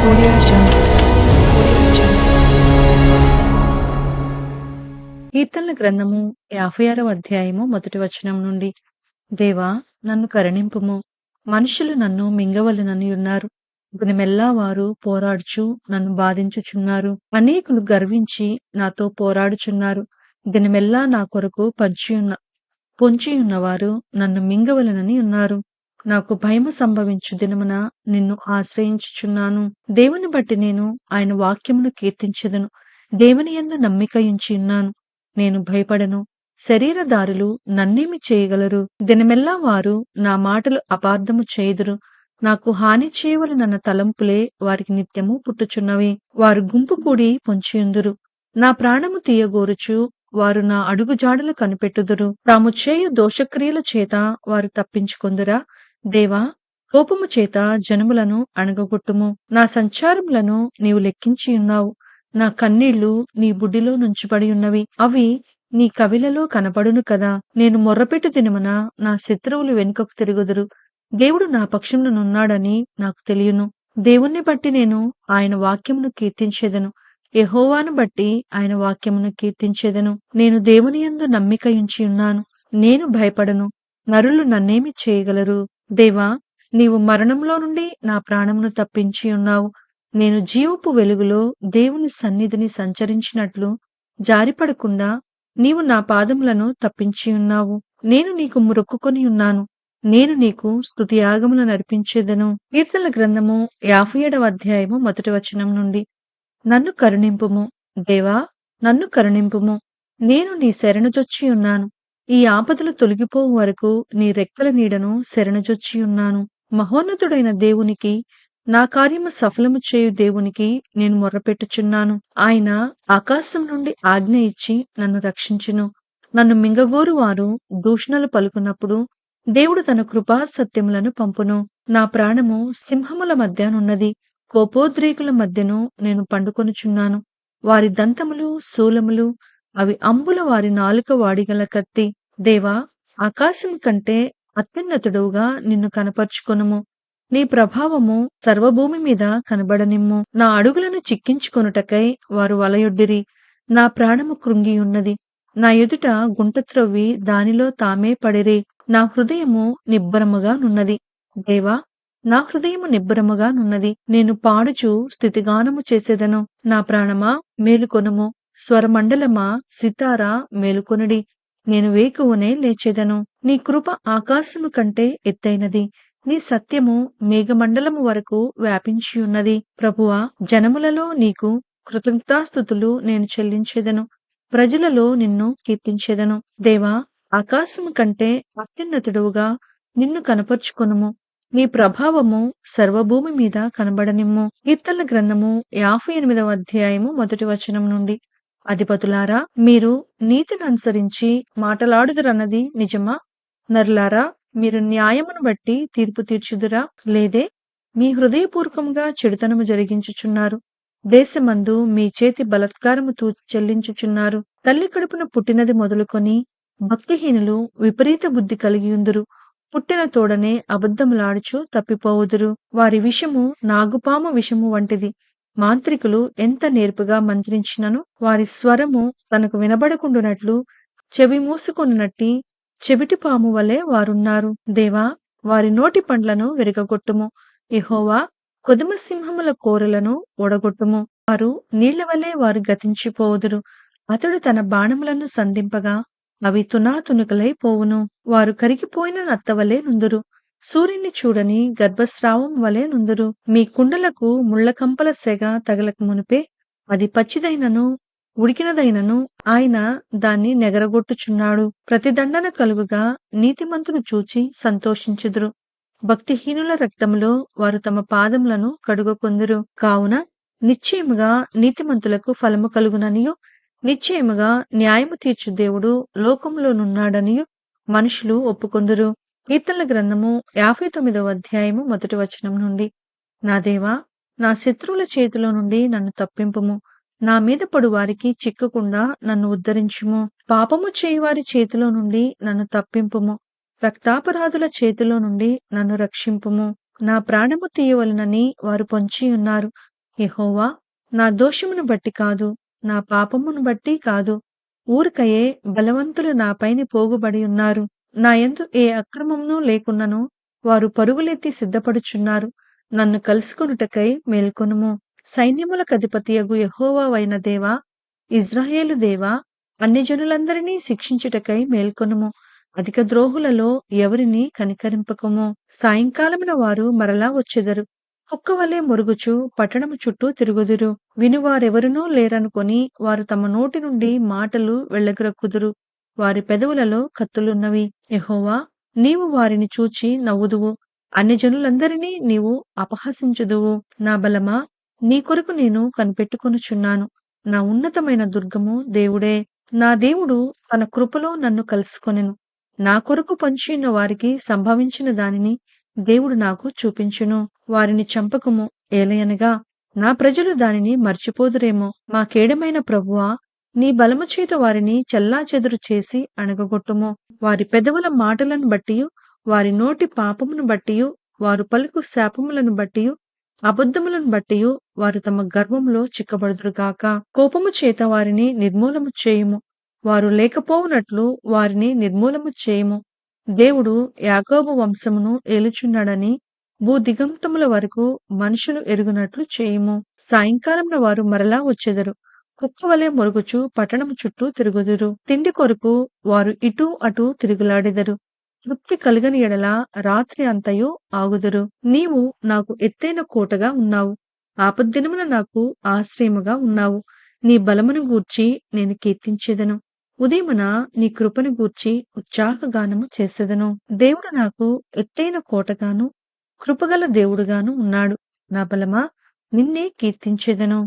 Audio Jungle. Audio Jungle. కీర్తనల గ్రంథము 56వ అధ్యాయము మొదటి వచనం నుండి. దేవా, నన్ను కరుణింపుము. మనుషులు నన్ను మింగవలెనని ఉన్నారు. గుణమెల్లా వారు పోరాడుచు నన్ను బాధించుచున్నారు. అనేకులు గర్వించి నాతో పోరాడుచున్నారు. దినమెల్లా నా కొరకు పొంచియున్నవారు నన్ను మింగవలెనని ఉన్నారు. నాకు భయము సంభవించు దినమున నిన్ను ఆశ్రయించుచున్నాను. దేవుని బట్టి నేను ఆయన వాక్యమును కీర్తించెదను. దేవుని యందు నమ్మికయుంచి ఉన్నాను. నేను భయపడను. శరీరదారులు నన్నేమి చేయగలరు? దినమెల్లా వారు నా మాటలు అపార్థము చేయుదురు. నాకు హాని చేయవలనన్న తలంపులే వారికి నిత్యము పుట్టుచున్నవి. వారు గుంపు కూడి పొంచియుందురు. నా ప్రాణము తీయగోరుచు వారు నా అడుగుజాడలు కనిపెట్టుదురు. తాము చేయు దోషక్రియల చేత వారు తప్పించుకొందురా? దేవా, కోపము చేత జనములను అణగగొట్టుము. నా సంచారములను నీవు లెక్కించి ఉన్నావు. నా కన్నీళ్లు నీ బుడ్డిలో నుంచబడి ఉన్నవి. అవి నీ కవిలలో కనబడును కదా. నేను మొర్రపెట్టు దినమున నా శత్రువులు వెనుకకు తిరుగుదురు. దేవుడు నా పక్షముననున్నాడని నాకు తెలియను. దేవుణ్ణి బట్టి నేను ఆయన వాక్యమును కీర్తించెదను. యెహోవాను బట్టి ఆయన వాక్యమును కీర్తించెదను. నేను దేవుని యందు నమ్మికయుంచి ఉన్నాను. నేను భయపడను. నరులు నన్నేమి చేయగలరు? దేవా, నీవు మరణంలో నుండి నా ప్రాణమును తప్పించి ఉన్నావు. నేను జీవపు వెలుగులో దేవుని సన్నిధిని సంచరించినట్లు జారిపడకుండా నీవు నా పాదములను తప్పించి ఉన్నావు. నేను నీకు మొక్కుకొని ఉన్నాను. నేను నీకు స్తుతియాగములు నర్పించెదను. కీర్తనల గ్రంథము 57వ అధ్యాయము మొదటి వచనం నుండి. నన్ను కరుణింపుము. దేవా, నన్ను కరుణింపుము. నేను నీ శరణుజొచ్చి ఉన్నాను. ఈ ఆపదలు తొలగిపోవు వరకు నీ రెక్కల నీడను శరణుజొచ్చి ఉన్నాను. మహోన్నతుడైన దేవునికి, నా కార్యము సఫలము చేయు దేవునికి నేను మొర్రపెట్టుచున్నాను. ఆయన ఆకాశం నుండి ఆజ్ఞ ఇచ్చి నన్ను రక్షించును. నన్ను మింగగోరు వారు దూషణలు పలుకున్నప్పుడు దేవుడు తన కృపా సత్యములను పంపును. నా ప్రాణము సింహముల మధ్యనున్నది. కోపోద్రేకుల మధ్యను నేను పండుకొనుచున్నాను. వారి దంతములు శూలములు, అవి అంబుల వారి నాలుక వాడిగల కత్తి. దేవా, ఆకాశం కంటే అత్యున్నతుడుగా నిన్ను కనపరుచుకొనుము. నీ ప్రభావము సర్వభూమి మీద కనబడనిమ్ము. నా అడుగులను చిక్కించుకొనుటకై వారు వలయొడ్డిరి. నా ప్రాణము కృంగియున్నది. నా ఎదుట గుంట త్రవ్వి దానిలో తామే పడిరి. నా హృదయము నిబ్బరముగా నున్నది. దేవా, నా హృదయము నిబ్బరముగా నున్నది. నేను పాడుచు స్థితిగానము చేసేదను. నా ప్రాణమా, మేలుకొనుము. స్వరమండలమా, సితారా, మేలుకొనుడి. నేను వేకువనే లేచెదను. నీ కృప ఆకాశము కంటే ఎత్తైనది. నీ సత్యము మేఘమండలము వరకు వ్యాపించి ఉన్నది. ప్రభువా, జనములలో నీకు కృతజ్ఞతాస్తుతులు నేను చెల్లించెదను. ప్రజలలో నిన్ను కీర్తించెదను. దేవా, ఆకాశము కంటే అత్యున్నతుడుగా నిన్ను కనపరుచుకొనుము. నీ ప్రభావము సర్వభూమి మీద కనబడనిమ్ము. కీర్తనల గ్రంథము 58వ అధ్యాయము మొదటి వచనం నుండి. అధిపతులారా, మీరు నీతిని అనుసరించి మాటలాడుదురన్నది నిజమా? నరులారా, మీరు న్యాయమును బట్టి తీర్పు తీర్చుదురా? లేదే, మీ హృదయపూర్వకంగా చెడుతనము జరిగించుచున్నారు. దేశమందు మీ చేతి బలత్కారము తూచి చెల్లించుచున్నారు. తల్లి కడుపున పుట్టినది మొదలుకొని భక్తిహీనులు విపరీత బుద్ధి కలిగియుందురు. పుట్టిన తోడనే అబద్ధములాడుచు తప్పిపోవుదురు. వారి విషము నాగుపాము విషము వంటిది. మాంత్రికులు ఎంత నేర్పుగా మంత్రించినను వారి స్వరము తనకు వినబడకుండునట్లు చెవి మూసుకొనున్నట్టి చెవిటి పాము వలె వారున్నారు. దేవా, వారి నోటి పండ్లను విరగగొట్టుము. యెహోవా, కొదమ సింహముల కోరలను ఓడగొట్టుము. వారు నీళ్ల వలె వారు గతించిపోవుదురు. అతడు తన బాణములను సంధింపగా అవి తునాతునుకలై పోవును. వారు కరిగిపోయిన నత్తవలే నుందురు. సూర్యుని చూడని గర్భస్రావం వలె నుందురు. మీ కుండలకు ముళ్ళకంపల సెగ తగలక మునిపే అది పచ్చిదైనను ఉడికినదైనను ఆయన దాన్ని నెగరగొట్టుచున్నాడు. ప్రతిదండన కలుగుగా నీతిమంతులు చూచి సంతోషించుదురు. భక్తిహీనుల రక్తములో వారు తమ పాదములను కడుగకొందురు. కావున నిశ్చయముగా నీతిమంతులకు ఫలము కలుగుననియు, నిశ్చయముగా న్యాయము తీర్చు దేవుడు లోకములోనున్నాడనియు మనుషులు ఒప్పుకొందురు. కీర్తనల గ్రంథము 59వ అధ్యాయము మొదటి వచనం నుండి. నా దేవా, నా శత్రువుల చేతిలో నుండి నన్ను తప్పింపుము. నా మీద పడు వారికి చిక్కకుండా నన్ను ఉద్ధరించుము. పాపము చేయువారి చేతిలో నుండి నన్ను తప్పింపుము. రక్తాపరాధుల చేతిలో నుండి నన్ను రక్షింపుము. నా ప్రాణము తీయవలనని వారు పొంచి ఉన్నారు. యెహోవా, నా దోషమును బట్టి కాదు, నా పాపమును బట్టి కాదు, ఊరకయే బలవంతులు నాపైన పోగుబడి ఉన్నారు. నా యందు ఏ అక్రమమును లేకున్నను వారు పరుగులెత్తి సిద్ధపడుచున్నారు. నన్ను కలుసుకొనుటకై మేల్కొనుము. సైన్యములకధిపతియగు యెహోవావైన దేవా, ఇశ్రాయేలు దేవా, అన్యజనులందరినీ శిక్షించుటకై మేల్కొనుము. అధిక ద్రోహులలో ఎవరిని కనికరింపకుము. సాయంకాలమున వారు మరలా వచ్చెదరు. కుక్కవలె మొరుగుచు పట్టణము చుట్టూ తిరుగుదురు. వినువారెవరునూ లేరనుకొని వారు తమ నోటి నుండి మాటలు వెళ్ళగ్రక్కుదురు. వారి పెదవులలో కత్తులున్నవి. యెహోవా, నీవు వారిని చూచి నవ్వుదువు. అన్యజనులందరినీ నీవు అపహసించుదువు. నా బలమా, నీ కొరకు నేను కనిపెట్టుకొనుచున్నాను. నా ఉన్నతమైన దుర్గము దేవుడే. నా దేవుడు తన కృపలో నన్ను కలుసుకొనెను. నా కొరకు పొంచియున్న వారికి సంభవించిన దానిని దేవుడు నాకు చూపించును. వారిని చంపకుము, ఏలయనగా నా ప్రజలు దానిని మర్చిపోదురేమో. మా కేడమైన ప్రభువా, నీ బలము చేత వారిని చెల్లాచెదురు చేసి అణగగొట్టుము. వారి పెదవుల మాటలను బట్టియు, వారి నోటి పాపమును బట్టియు, వారు పలుకు శాపములను బట్టియు, అబద్ధములను బట్టియు వారు తమ గర్వములో చిక్కబడుదురుగాక. కోపము చేత వారిని నిర్మూలము చేయుము. వారు లేకపోవునట్లు వారిని నిర్మూలము చేయుము. దేవుడు యాకోబు వంశమును ఏలుచున్నాడని భూదిగంతముల వరకు మనుషులు ఎరుగునట్లు చేయుము. సాయంకాలమున వారు మరలా వచ్చెదరు. కుక్కవలె మొరుగుచు పట్టణము చుట్టూ తిరుగుదురు. తిండి కొరకు వారు ఇటూ అటూ తిరుగులాడెదరు. తృప్తి కలుగని ఎడల రాత్రి అంతయు ఆగుదురు. నీవు నాకు ఎత్తైన కోటగా ఉన్నావు. ఆపద్దినమున నాకు ఆశ్రయముగా ఉన్నావు. నీ బలమును గూర్చి నేను కీర్తించెదను. ఉదయమున నీ కృపను గూర్చి ఉత్సాహగానము చేసెదను. దేవుడు నాకు ఎత్తైన కోటగాను, కృపగల దేవుడుగాను ఉన్నాడు. నా బలమా, నిన్నే కీర్తించెదను.